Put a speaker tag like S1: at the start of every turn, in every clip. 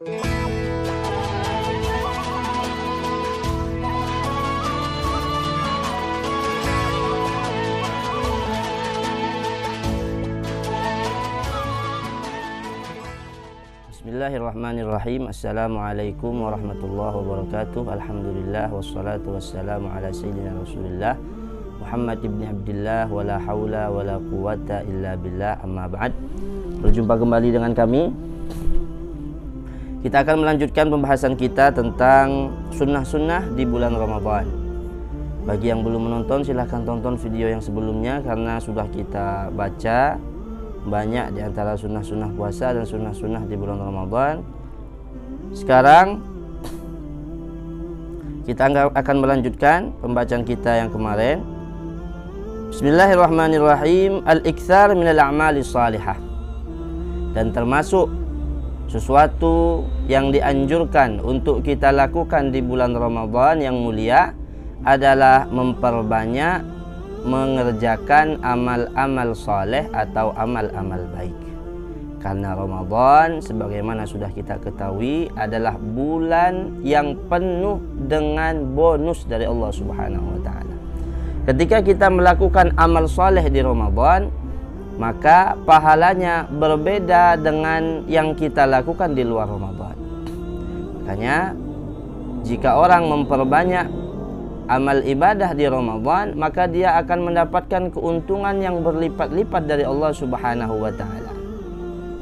S1: Bismillahirrahmanirrahim. Assalamualaikum warahmatullahi wabarakatuh. Alhamdulillah wassalatu wassalamu ala sayyidina Rasulillah Muhammad ibn Abdillah wala haula wala quwata illa billah, amma ba'd. Berjumpa kembali dengan kami. Kita akan melanjutkan pembahasan kita tentang sunnah-sunnah di bulan Ramadan. Bagi yang belum menonton, silahkan tonton video yang sebelumnya karena sudah kita baca banyak di antara sunnah-sunnah puasa dan sunnah-sunnah di bulan Ramadan. Sekarang kita akan melanjutkan pembacaan kita yang kemarin. Bismillahirrahmanirrahim. Al-iktsar minal a'mali salihah. Dan termasuk sesuatu yang dianjurkan untuk kita lakukan di bulan Ramadan yang mulia adalah memperbanyak mengerjakan amal-amal saleh atau amal-amal baik. Karena Ramadan sebagaimana sudah kita ketahui adalah bulan yang penuh dengan bonus dari Allah Subhanahu wa taala. Ketika kita melakukan amal saleh di Ramadan, maka pahalanya berbeda dengan yang kita lakukan di luar Ramadan. Makanya jika orang memperbanyak amal ibadah di Ramadan, maka dia akan mendapatkan keuntungan yang berlipat-lipat dari Allah Subhanahu wa taala.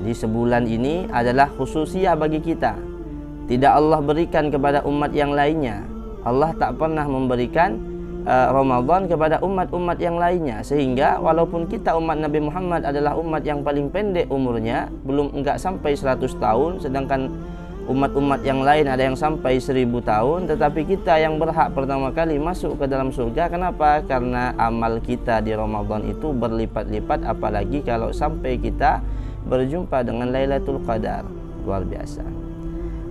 S1: Jadi sebulan ini adalah khususiyah bagi kita. Tidak Allah berikan kepada umat yang lainnya. Allah tak pernah memberikan Ramadan kepada umat-umat yang lainnya, sehingga walaupun kita umat Nabi Muhammad adalah umat yang paling pendek umurnya, enggak sampai 100 tahun, sedangkan umat-umat yang lain ada yang sampai 1000 tahun, tetapi kita yang berhak pertama kali masuk ke dalam surga. Kenapa? Karena amal kita di Ramadan itu berlipat-lipat, apalagi kalau sampai kita berjumpa dengan Lailatul Qadar. Luar biasa.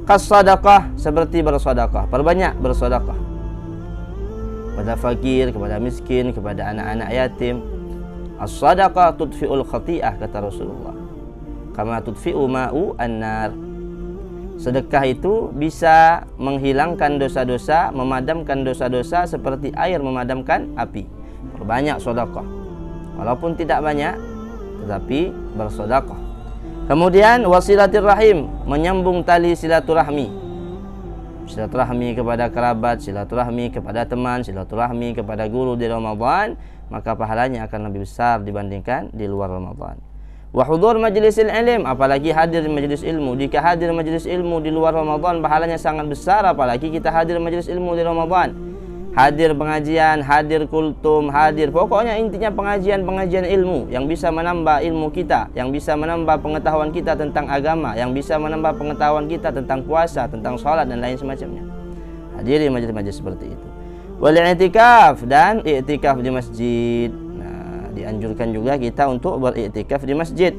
S1: Qas-sadaqah, seperti bersedekah, perbanyak bersedekah kepada fakir, kepada miskin, kepada anak-anak yatim. As-sadaqah tudfi'ul khati'ah, kata Rasulullah, kama tudfi'u ma'u an-nar. Sedekah itu bisa menghilangkan dosa-dosa, memadamkan dosa-dosa seperti air memadamkan api. Perbanyak sedekah, walaupun tidak banyak, tetapi bersedekah. Kemudian wasilatir rahim, menyambung tali silaturahmi. Silaturahmi kepada kerabat, silaturahmi kepada teman, silaturahmi kepada guru di Ramadan, maka pahalanya akan lebih besar dibandingkan di luar Ramadan. Wa hudur majlisil ilm, apalagi hadir di majlis ilmu. Jika hadir majlis ilmu di luar Ramadan, pahalanya sangat besar, apalagi kita hadir majlis ilmu di Ramadan. Hadir pengajian, hadir kultum, pokoknya intinya pengajian ilmu yang bisa menambah ilmu kita, yang bisa menambah pengetahuan kita tentang agama, yang bisa menambah pengetahuan kita tentang puasa, tentang sholat dan lain semacamnya. Hadiri majlis-majlis seperti itu. Wal i'tikaf, dan i'tikaf di masjid. Nah, dianjurkan juga kita untuk beriktikaf di masjid.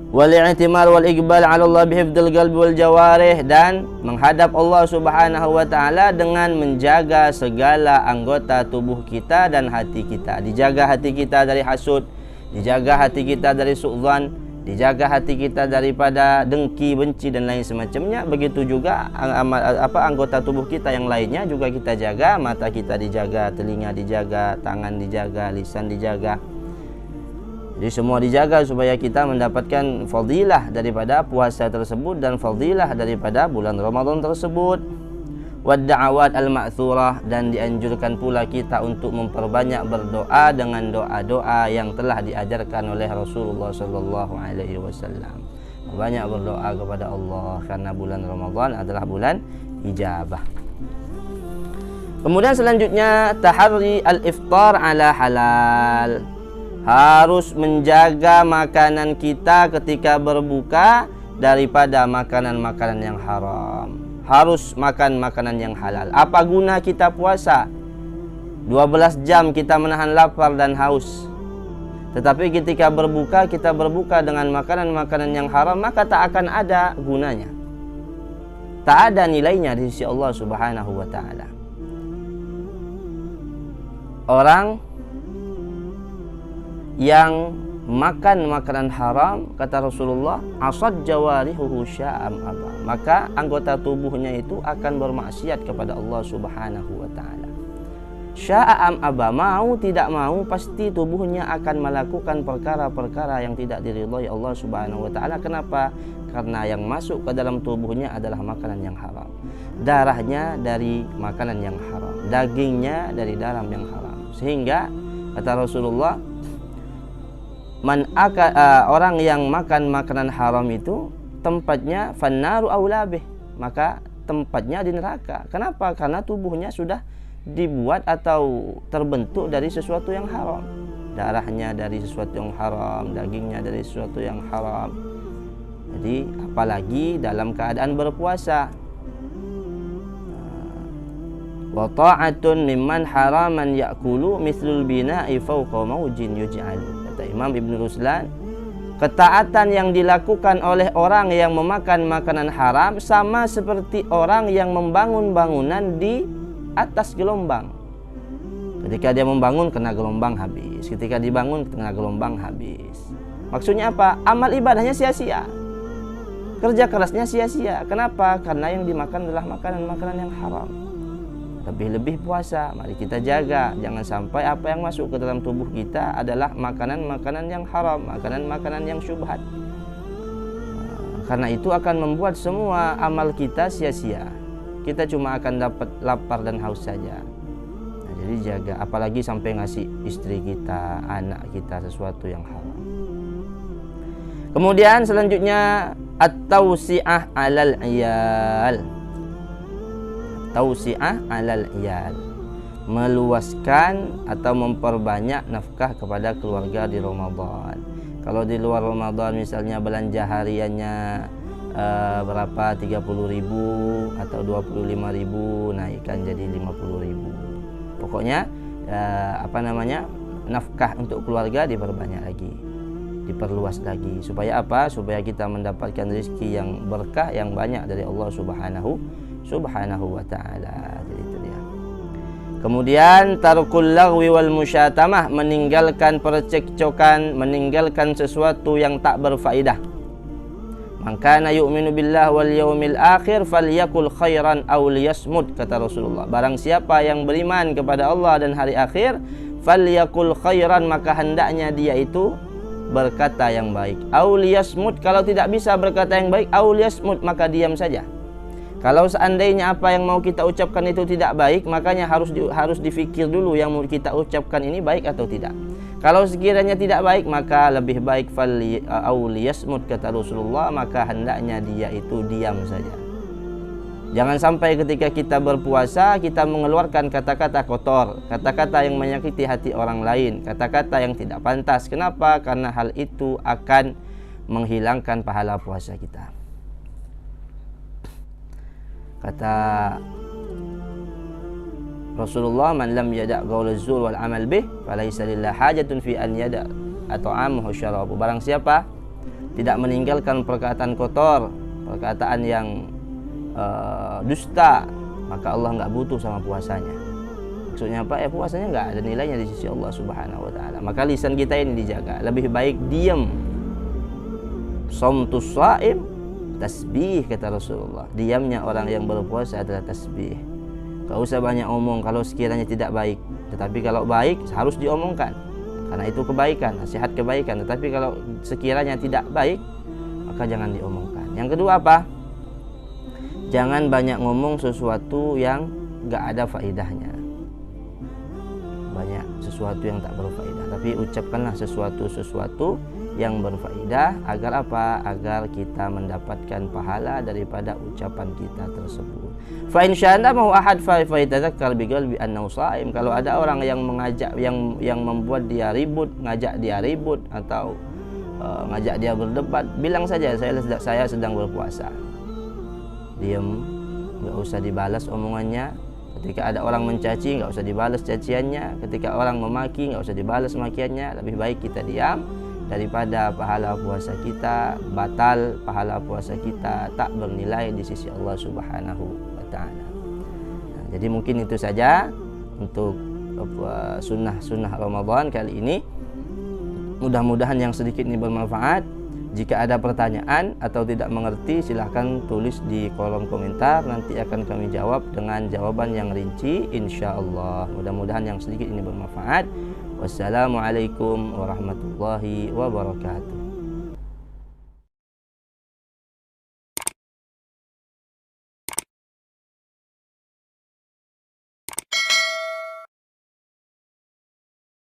S1: Wal i'timar wal iqbal 'ala Allah bihifdzil qalbi wal jawarih, dan menghadap Allah Subhanahu wa taala dengan menjaga segala anggota tubuh kita dan hati kita. Dijaga hati kita dari hasud, dijaga hati kita dari su'dzan, dijaga hati kita daripada dengki, benci dan lain semacamnya. Begitu juga anggota tubuh kita yang lainnya juga kita jaga. Mata kita dijaga, telinga dijaga, tangan dijaga, lisan dijaga. Jadi semua dijaga supaya kita mendapatkan fadilah daripada puasa tersebut dan fadilah daripada bulan Ramadan tersebut. Wad da'awat al-ma'thurah, dan dianjurkan pula kita untuk memperbanyak berdoa dengan doa-doa yang telah diajarkan oleh Rasulullah sallallahu alaihi wasallam. Banyak berdoa kepada Allah karena bulan Ramadan adalah bulan ijabah. Kemudian selanjutnya tahari al-iftar ala halal. Harus menjaga makanan kita ketika berbuka daripada makanan-makanan yang haram. Harus makan makanan yang halal. Apa guna kita puasa? 12 jam kita menahan lapar dan haus. Tetapi ketika berbuka, kita berbuka dengan makanan-makanan yang haram, maka tak akan ada gunanya. Tak ada nilainya di sisi Allah Subhanahu wa taala. Orang yang makan makanan haram, kata Rasulullah, asad jawarihuhu sya'am aba, maka anggota tubuhnya itu akan bermaksiat kepada Allah Subhanahu wa taala. Sya'am aba, mau tidak mau pasti tubuhnya akan melakukan perkara-perkara yang tidak diridhai Allah Subhanahu wa taala. Kenapa? Karena yang masuk ke dalam tubuhnya adalah makanan yang haram. Darahnya dari makanan yang haram, dagingnya dari darah yang haram. Sehingga kata Rasulullah, orang yang makan makanan haram itu tempatnya fannaru aulabih, maka tempatnya di neraka. Kenapa? Karena tubuhnya sudah dibuat atau terbentuk dari sesuatu yang haram. Darahnya dari sesuatu yang haram, dagingnya dari sesuatu yang haram. Jadi apalagi dalam keadaan berpuasa. Wa ta'atun mimman haraman ya'kulu mithlul bina'i fawqa mawjin yuj'alu. Kata Imam Ibn Ruslan, ketaatan yang dilakukan oleh orang yang memakan makanan haram sama seperti orang yang membangun bangunan di atas gelombang. Ketika dia membangun kena gelombang habis, ketika dibangun kena gelombang habis. Maksudnya apa? Amal ibadahnya sia-sia, kerja kerasnya sia-sia. Kenapa? Karena yang dimakan adalah makanan-makanan yang haram. Lebih-lebih puasa, mari kita jaga jangan sampai apa yang masuk ke dalam tubuh kita adalah makanan-makanan yang haram, makanan-makanan yang syubhat. Karena itu akan membuat semua amal kita sia-sia. Kita cuma akan dapat lapar dan haus saja. Nah, jadi jaga, apalagi sampai ngasih istri kita, anak kita sesuatu yang haram. Kemudian selanjutnya at-tausi'ah 'alal 'iyal. Tausi'ah 'alal 'iyal, meluaskan atau memperbanyak nafkah kepada keluarga di Ramadan. Kalau di luar Ramadan misalnya belanja hariannya berapa, 30.000 atau 25.000, naikkan jadi 50.000. Pokoknya nafkah untuk keluarga diperbanyak lagi, diperluas lagi. Supaya apa? Supaya kita mendapatkan rezeki yang berkah, yang banyak dari Allah Subhanahu wa ta'ala. Jadi itu dia. Kemudian tarkul lagwi wal musyatamah, meninggalkan percekcokan, meninggalkan sesuatu yang tak berfaedah. Man kana yu'minu billah wal yaumil akhir falyakul khairan aw liyasmut, kata Rasulullah. Barang siapa yang beriman kepada Allah dan hari akhir, falyakul khairan, maka hendaknya dia itu berkata yang baik. Aw liyasmut, kalau tidak bisa berkata yang baik, aw liyasmut, maka diam saja. Kalau seandainya apa yang mau kita ucapkan itu tidak baik, makanya harus difikir dulu yang mau kita ucapkan ini baik atau tidak. Kalau sekiranya tidak baik, maka lebih baik liyasmut, kata Rasulullah, maka hendaknya dia itu diam saja. Jangan sampai ketika kita berpuasa kita mengeluarkan kata-kata kotor, kata-kata yang menyakiti hati orang lain, kata-kata yang tidak pantas. Kenapa? Karena hal itu akan menghilangkan pahala puasa kita. Kata Rasulullah, man lam yada' qaul az-zur wal amal bih falaysa lillahi hajatun fi an yada' at'amahu syarabu. Barang siapa tidak meninggalkan perkataan kotor, perkataan yang dusta, maka Allah enggak butuh sama puasanya. Maksudnya apa? Puasanya enggak ada nilainya di sisi Allah Subhanahu wa taala. Maka lisan kita ini dijaga. Lebih baik diam. Shamtus shaim tasbih, kata Rasulullah. Diamnya orang yang berpuasa adalah tasbih. Gak usah banyak omong kalau sekiranya tidak baik. Tetapi kalau baik harus diomongkan, karena itu kebaikan, nasihat kebaikan. Tetapi kalau sekiranya tidak baik, maka jangan diomongkan. Yang kedua apa? Jangan banyak ngomong sesuatu yang gak ada faedahnya. Banyak sesuatu yang tak berfaedah, tapi ucapkanlah sesuatu yang berfaedah. Agar apa? Agar kita mendapatkan pahala daripada ucapan kita tersebut. Fa in sya'ana mau ahad fa yatadzakkar bi qalbi annahu sha'im. Kalau ada orang yang mengajak, yang membuat dia ribut, ngajak dia ribut atau ngajak dia berdebat, bilang saja saya sedang berpuasa. Diam, enggak usah dibalas omongannya. Ketika ada orang mencaci, enggak usah dibalas caciannya. Ketika orang memaki, enggak usah dibalas makiannya. Lebih baik kita diam daripada pahala puasa kita batal, pahala puasa kita tak bernilai di sisi Allah Subhanahu wa taala. Nah, jadi mungkin itu saja untuk sunnah-sunnah Ramadan kali ini. Mudah-mudahan yang sedikit ini bermanfaat. Jika ada pertanyaan atau tidak mengerti, silahkan tulis di kolom komentar. Nanti akan kami jawab dengan jawaban yang rinci, insya Allah. Mudah-mudahan yang sedikit ini bermanfaat. Wassalamualaikum warahmatullahi wabarakatuh.